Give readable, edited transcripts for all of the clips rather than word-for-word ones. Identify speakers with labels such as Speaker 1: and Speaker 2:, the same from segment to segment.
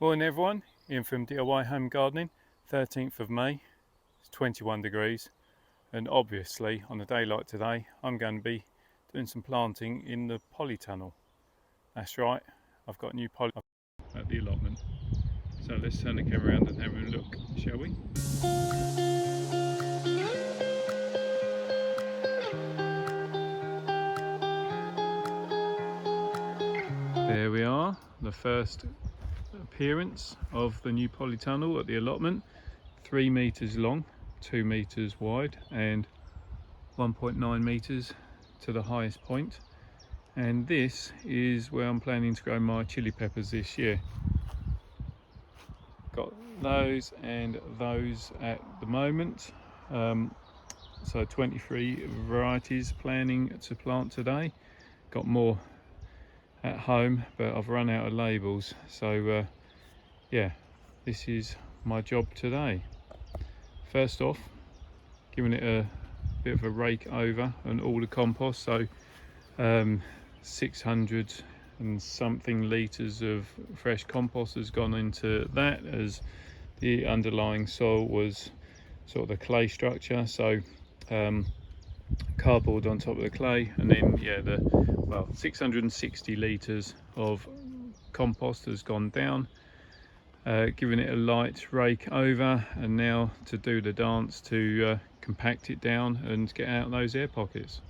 Speaker 1: Morning everyone, Ian from DIY Home Gardening, 13th of May, it's 21 degrees, and obviously on a day like today I'm going to be doing some planting in the Polytunnel. That's right, I've got a new poly at the allotment. So let's turn the camera around and have a look, shall we? There we are, the first appearance of the new polytunnel at the allotment. 3 meters long, 2 meters wide and 1.9 meters to the highest point. And this is where I'm planning to grow my chili peppers this year. Got those and those at the moment. So 23 varieties planning to plant today. Got more at home, but I've run out of labels, so yeah, this is my job today. First off, giving it a bit of a rake over and all the compost, so 600 and something litres of fresh compost has gone into that, as the underlying soil was sort of the clay structure, so cardboard on top of the clay, and then yeah, 660 litres of compost has gone down, giving it a light rake over, and now to do the dance to compact it down and get out those air pockets.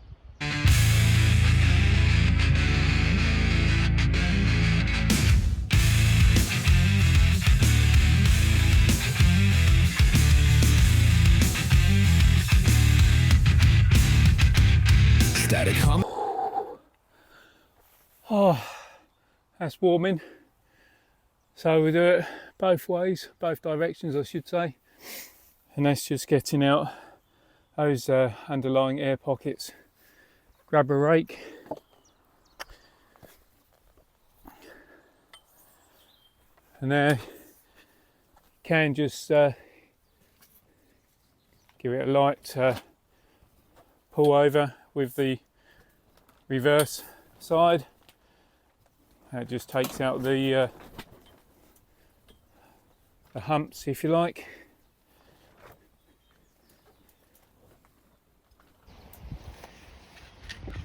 Speaker 2: Static hum.
Speaker 1: Oh, that's warming. So we do it both ways, both directions I should say, and that's just getting out those underlying air pockets. Grab a rake, and now can just give it a light pull over with the reverse side. That just takes out the humps, if you like.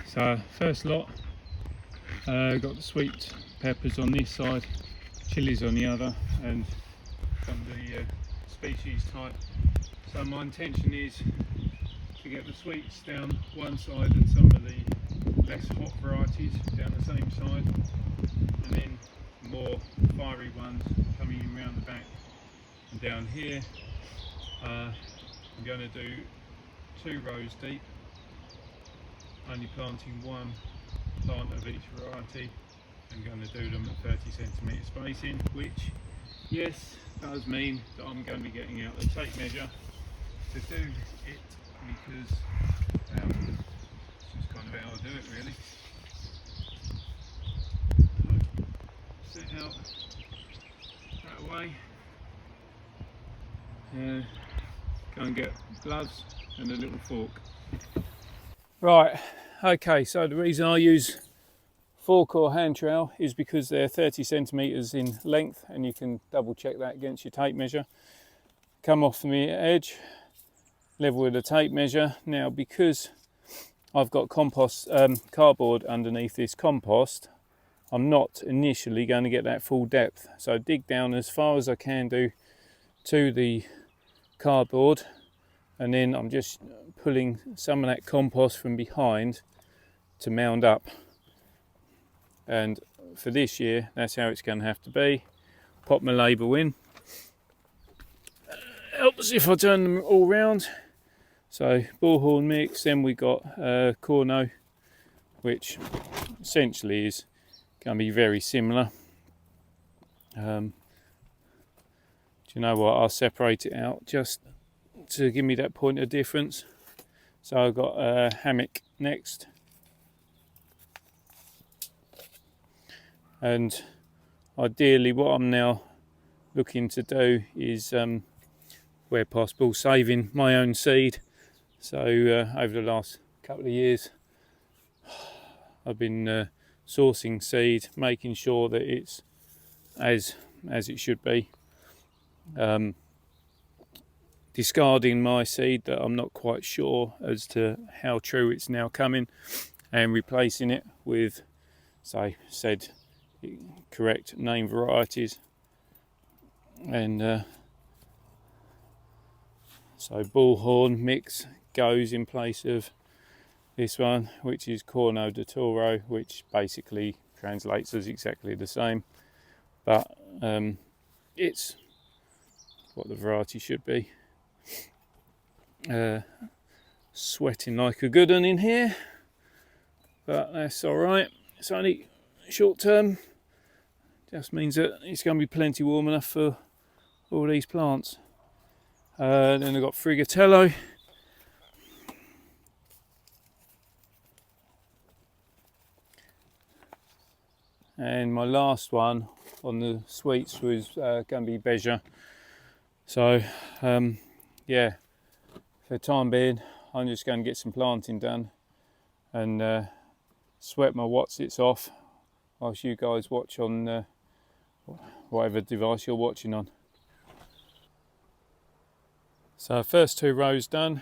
Speaker 1: So first lot, got the sweet peppers on this side, chilies on the other, and some of the species type. So my intention is to get the sweets down one side and some of the less hot varieties down the same side, and then more fiery ones coming in round the back and down here. I'm going to do 2 rows deep, only planting 1 plant of each variety. I'm going to do them at 30cm spacing, which yes does mean that I'm going to be getting out the tape measure to do it, because it's just kind of how I do it really. So, set out that way, go and get gloves and a little fork. Right, okay, so the reason I use fork or hand trowel is because they're 30cm in length, and you can double check that against your tape measure. Come off from the edge, level with the tape measure. Now, because I've got compost cardboard underneath this compost, I'm not initially going to get that full depth, so dig down as far as I can do to the cardboard, and then I'm just pulling some of that compost from behind to mound up. And for this year, that's how it's going to have to be. Pop my label in. Helps if I turn them all round. So Bullhorn mix, then we got Corno, which essentially is going to be very similar. Do you know what? I'll separate it out just to give me that point of difference. So I've got Hamik next. And ideally what I'm now looking to do is, where possible, saving my own seed. So over the last couple of years I've been sourcing seed, making sure that it's as as it should be. Discarding my seed that I'm not quite sure as to how true it's now coming, and replacing it with, say, said correct name varieties. And so Bullhorn mix goes in place of this one, which is Corno de Torro, which basically translates as exactly the same, but it's what the variety should be. Sweating like a good one in here, but that's all right. It's only short term. Just means that it's going to be plenty warm enough for all these plants. Then I've got Friggitello. And my last one on the sweets was going to be Beja. So yeah, for the time being, I'm just going to get some planting done and sweat my Watsits off whilst you guys watch on whatever device you're watching on. So first 2 rows done,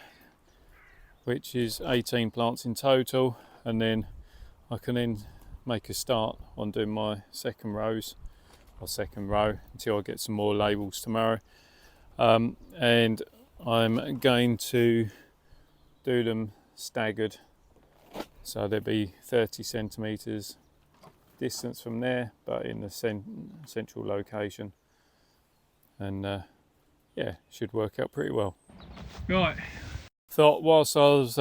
Speaker 1: which is 18 plants in total, and then I can then make a start on doing my second row until I get some more labels tomorrow. And I'm going to do them staggered, so there'll be 30 centimeters distance from there, but in the central location, and yeah, should work out pretty well. Right, thought whilst I was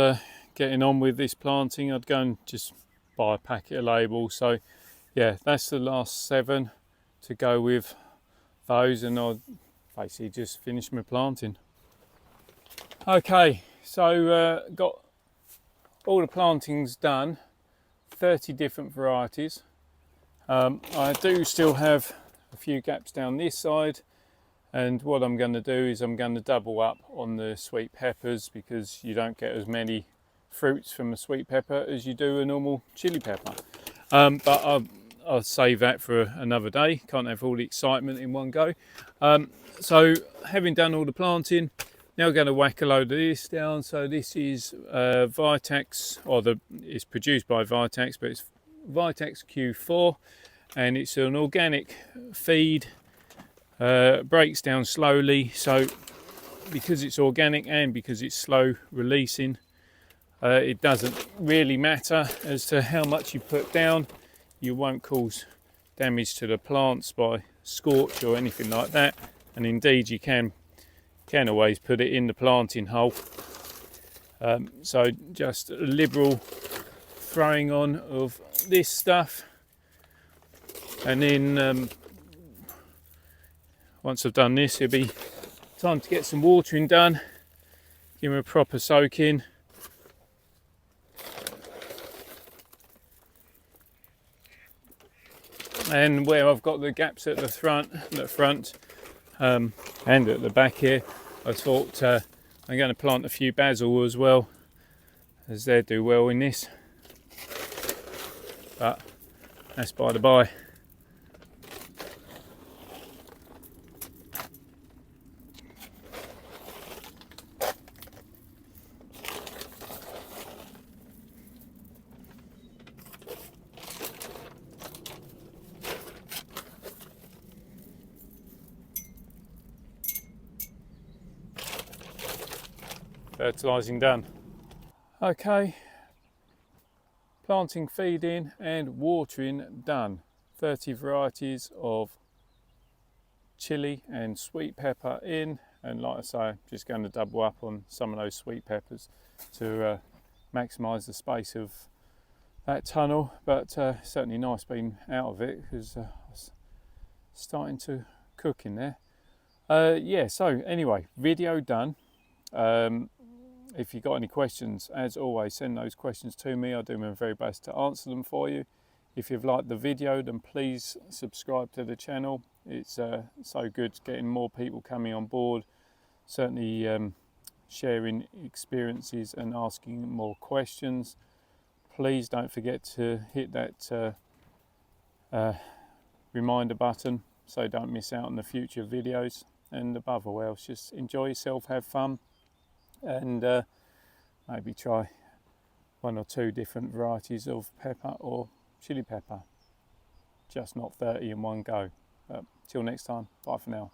Speaker 1: getting on with this planting, I'd go and just buy a packet of labels. So yeah, that's the last 7 to go with those, and I'll basically just finish my planting. Okay, so got all the plantings done, 30 different varieties. I do still have a few gaps down this side, and what I'm going to do is I'm going to double up on the sweet peppers, because you don't get as many fruits from a sweet pepper as you do a normal chili pepper. But I'll save that for another day. Can't have all the excitement in one go. So having done all the planting, now we're going to whack a load of this down. So this is Vitex, or it's produced by Vitex, but it's Vitex Q4, and it's an organic feed. Breaks down slowly, so because it's organic and because it's slow releasing, it doesn't really matter as to how much you put down. You won't cause damage to the plants by scorch or anything like that, and indeed you can always put it in the planting hole. So just a liberal throwing on of this stuff, and then once I've done this, it'll be time to get some watering done, give them a proper soak in. And where I've got the gaps at the front and at the back here, I thought I'm going to plant a few basil as well, as they do well in this. But that's by the by. Fertilising done. Okay, planting, feeding and watering done. 30 varieties of chili and sweet pepper in, and like I say, I'm just going to double up on some of those sweet peppers to maximise the space of that tunnel. But certainly nice being out of it, because I was starting to cook in there. Yeah, so anyway, video done. If you've got any questions, as always, send those questions to me. I'll do my very best to answer them for you. If you've liked the video, then please subscribe to the channel. It's so good getting more people coming on board, certainly sharing experiences and asking more questions. Please don't forget to hit that reminder button so don't miss out on the future videos. And above all else, just enjoy yourself, have fun, and maybe try 1 or 2 different varieties of pepper or chili pepper. Just not 30 in one go. But till next time, bye for now.